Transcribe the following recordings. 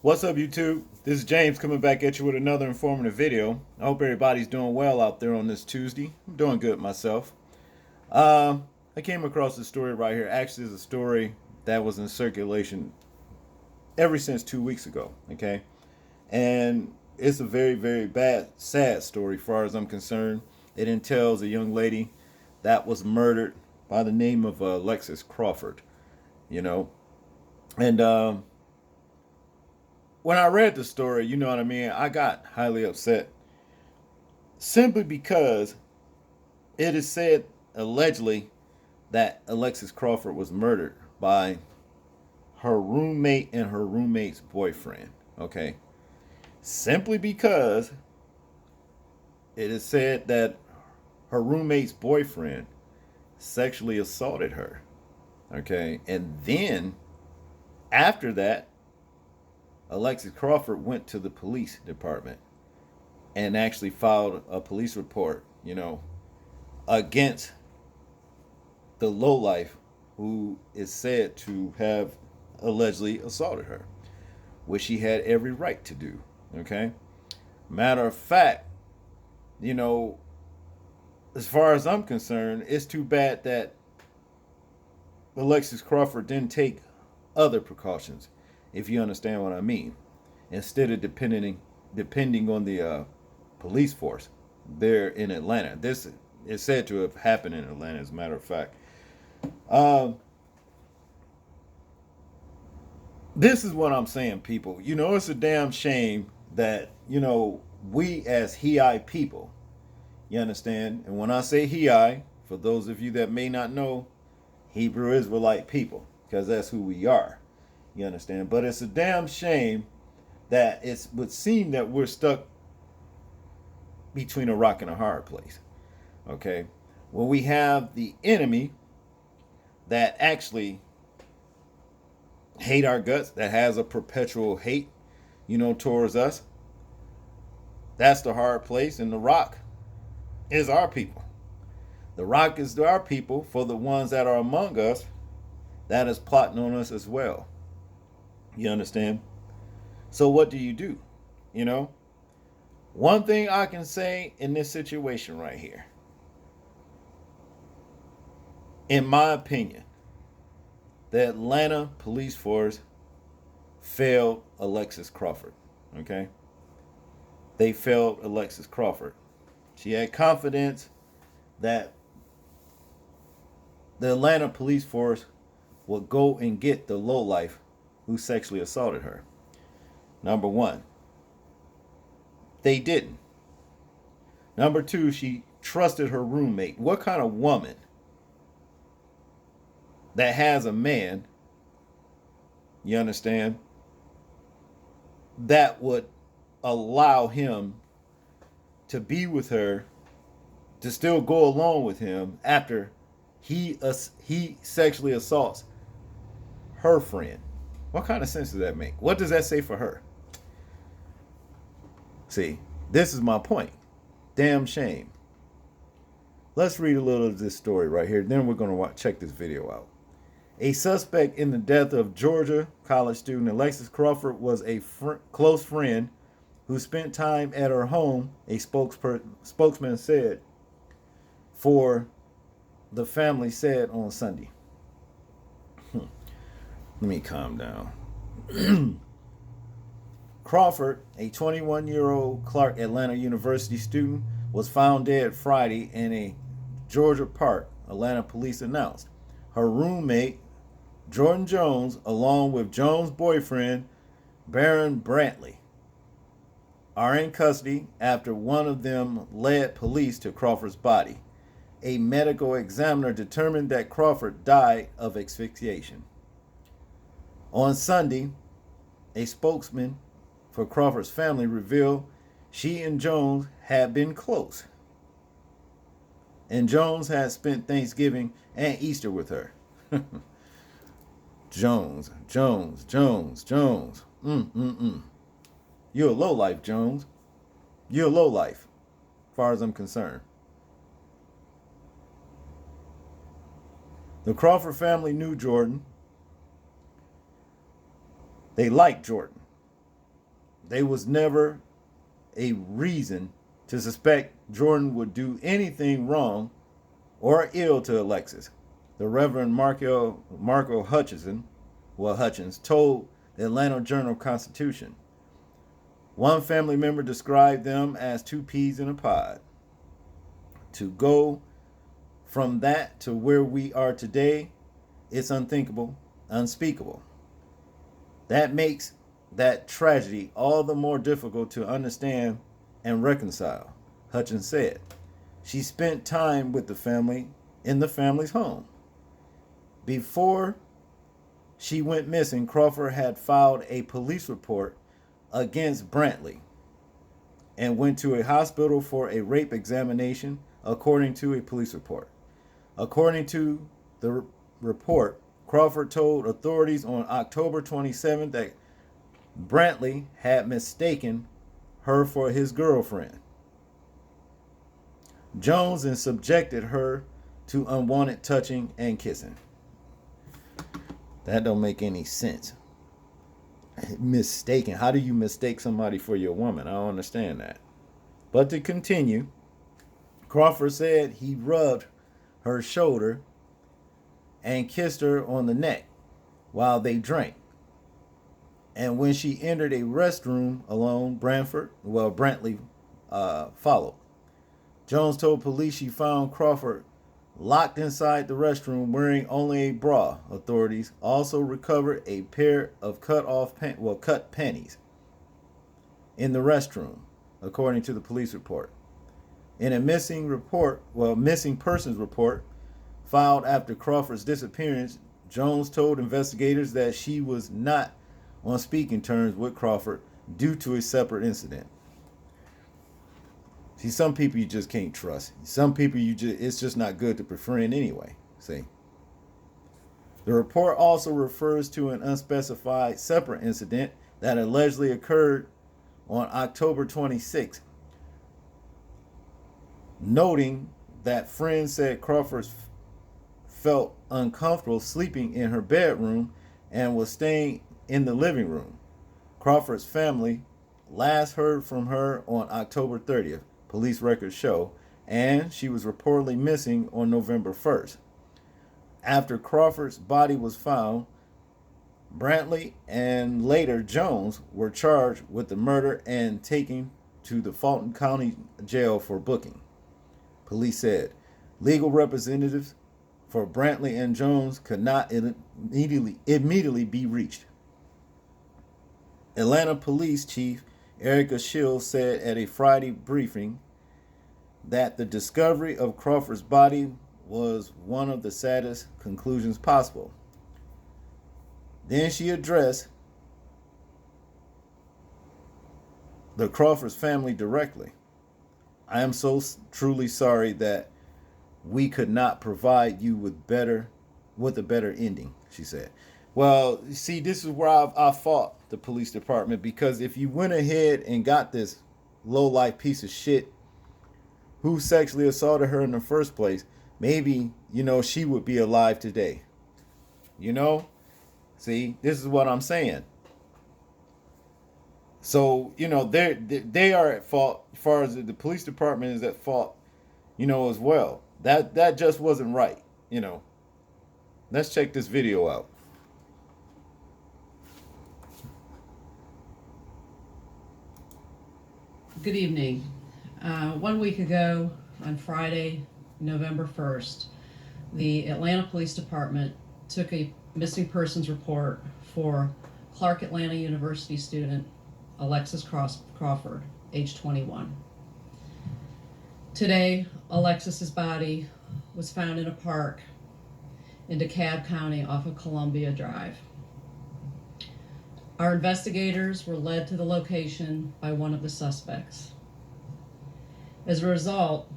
What's up, YouTube? This is James coming back at you with another informative video. I hope everybody's doing well out there on this Tuesday. I'm doing good myself. Uh, I came across this story right here. Actually, it's a story that was in circulation ever since 2 weeks ago. Okay, and it's a very, very bad, sad story, as far as I'm concerned. It entails a young lady that was murdered by the name of Alexis Crawford. You know, and when I read the story, you know what I mean, I got highly upset simply because it is said allegedly that Alexis Crawford was murdered by her roommate and her roommate's boyfriend. Okay. Simply because it is said that her roommate's boyfriend sexually assaulted her. Okay. And then after that, Alexis Crawford went to the police department and actually filed a police report, against the lowlife who is said to have allegedly assaulted her, which she had every right to do. Okay? Matter of fact, you know, as far as I'm concerned, it's too bad that Alexis Crawford didn't take other precautions, if you understand what I mean, instead of depending on the police force there in Atlanta. This is said to have happened in Atlanta, as a matter of fact. Um, this is what I'm saying, people. It's a damn shame that we as Hi people, you understand, and when I say Hi, for those of you that may not know, Hebrew Israelite people, because that's who we are. You understand? But it's a damn shame that it would seem that we're stuck between a rock and a hard place. Okay? When we have the enemy that actually hate our guts, that has a perpetual hate, towards us, that's the hard place. And the rock is our people. The rock is our people for the ones that are among us that is plotting on us as well. You understand? So what do? You know? One thing I can say in this situation right here, in my opinion, the Atlanta police force failed Alexis Crawford. Okay? They failed Alexis Crawford. She had confidence that the Atlanta police force would go and get the lowlife who sexually assaulted her. Number one, they didn't. Number two, she trusted her roommate. What kind of woman that has a man, you understand, that would allow him to be with her, to still go along with him after he sexually assaults her friend? What kind of sense does that make? What does that say for her? See, this is my point. Damn shame. Let's read a little of this story right here. Then we're going to check this video out. A suspect in the death of Georgia college student Alexis Crawford was a close friend who spent time at her home, a spokesman said, for the family said on Sunday. Let me calm down. Crawford, a 21-year-old Clark Atlanta University student, was found dead Friday in a Georgia park, Atlanta police announced. Her roommate, Jordan Jones, along with Jones' boyfriend, Baron Brantley, are in custody after one of them led police to Crawford's body. A medical examiner determined that Crawford died of asphyxiation. On Sunday, a spokesman for Crawford's family revealed she and Jones had been close, and Jones had spent Thanksgiving and Easter with her. Jones. You're a lowlife, Jones. You're a lowlife, as far as I'm concerned. The Crawford family knew Jordan. They liked Jordan. there was never a reason to suspect Jordan would do anything wrong or ill to Alexis. The Reverend Marco Hutchins told the Atlanta Journal-Constitution. One family member described them as two peas in a pod. To go from that to where we are today, it's unthinkable, unspeakable. That makes that tragedy all the more difficult to understand and reconcile, Hutchins said. She spent time with the family in the family's home. Before she went missing, Crawford had filed a police report against Brantley and went to a hospital for a rape examination, according to a police report. According to the report, Crawford told authorities on October 27th that Brantley had mistaken her for his girlfriend, Jones, and subjected her to unwanted touching and kissing. That don't make any sense. Mistaken. How do you mistake somebody for your woman? I don't understand that. But to continue, Crawford said he rubbed her shoulder and kissed her on the neck while they drank. And when she entered a restroom alone, Brantley followed. Jones told police she found Crawford locked inside the restroom wearing only a bra. Authorities also recovered a pair of cut panties in the restroom, according to the police report. In a missing persons report filed after Crawford's disappearance, Jones told investigators that she was not on speaking terms with Crawford due to a separate incident. See, some people you just can't trust. Some people it's just not good to befriend anyway. See. The report also refers to an unspecified separate incident that allegedly occurred on October 26th, noting that friends said Crawford felt uncomfortable sleeping in her bedroom and was staying in the living room. Crawford's family last heard from her on October 30th, police records show, and she was reportedly missing on November 1st. After Crawford's body was found, Brantley and later Jones were charged with the murder and taken to the Fulton County Jail for booking. Police said legal representatives for Brantley and Jones could not immediately be reached. Atlanta Police Chief Erica Shields said at a Friday briefing that the discovery of Crawford's body was one of the saddest conclusions possible. Then she addressed the Crawford's family directly. I am so truly sorry that we could not provide you with a better ending, she said. Well, see, this is where I fought the police department, because if you went ahead and got this low-life piece of shit who sexually assaulted her in the first place, maybe, she would be alive today. See, this is what I'm saying. So, they are at fault as far as the police department is at fault, as well. That just wasn't right, Let's check this video out. Good evening. 1 week ago, on Friday, November 1st, the Atlanta Police Department took a missing persons report for Clark Atlanta University student Alexis Crawford, age 21. Today, Alexis's body was found in a park in DeKalb County off of Columbia Drive. Our investigators were led to the location by one of the suspects. As a result,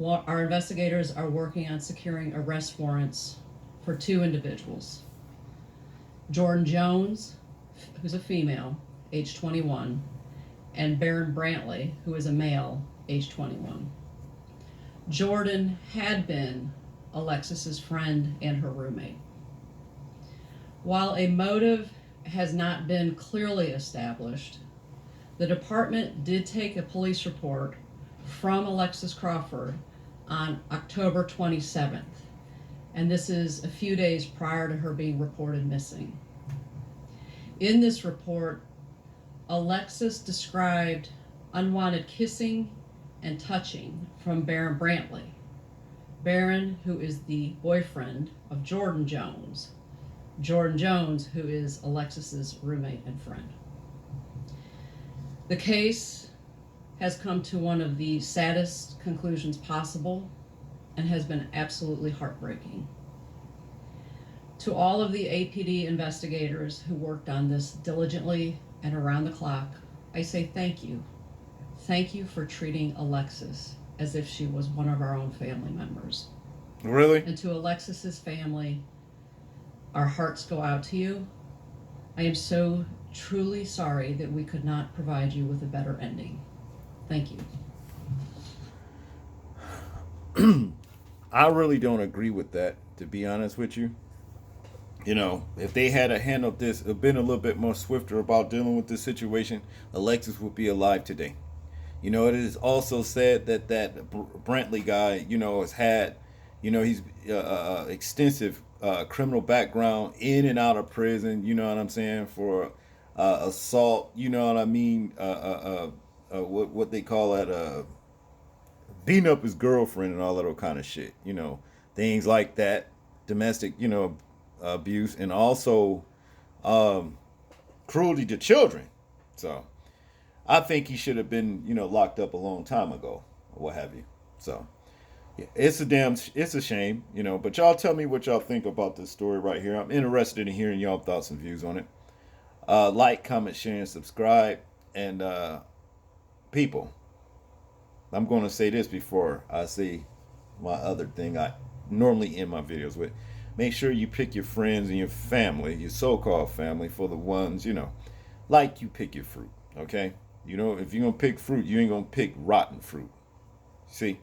our investigators are working on securing arrest warrants for two individuals. Jordan Jones, who's a female, age 21, and Baron Brantley, who is a male, age 21. Jordan had been Alexis's friend and her roommate. While a motive has not been clearly established, The department did take a police report from Alexis Crawford on October 27th, and this is a few days prior to her being reported missing. In this report, Alexis described unwanted kissing and touching from Baron Brantley. Baron, who is the boyfriend of Jordan Jones. Jordan Jones, who is Alexis's roommate and friend. The case has come to one of the saddest conclusions possible and has been absolutely heartbreaking. To all of the APD investigators who worked on this diligently and around the clock, I say thank you. Thank you for treating Alexis as if she was one of our own family members. Really? And to Alexis's family, our hearts go out to you. I am so truly sorry that we could not provide you with a better ending. Thank you. I really don't agree with that, to be honest with you. You know, if they had handled this, been a little bit more swifter about dealing with this situation, Alexis would be alive today. You know, it is also said that Brantley guy, you know, has had, you know, he's extensive criminal background in and out of prison. You know what I'm saying, for assault. You know what I mean? What they call it, beating up his girlfriend and all that kind of shit. You know, things like that, domestic, you know, abuse, and also cruelty to children. So I think he should have been, you know, locked up a long time ago, or what have you. So yeah, it's a shame, you know. But y'all tell me what y'all think about this story right here. I'm interested in hearing y'all thoughts and views on it. Like, comment, share, and subscribe. And people, I'm going to say this before I say my other thing I normally end my videos with. Make sure you pick your friends and your family, your so-called family, for the ones, you know, like you pick your fruit, okay? You know, if you're going to pick fruit, you ain't going to pick rotten fruit. See?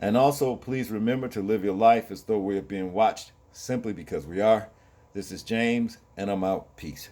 And also, please remember to live your life as though we are being watched, simply because we are. This is James, and I'm out. Peace.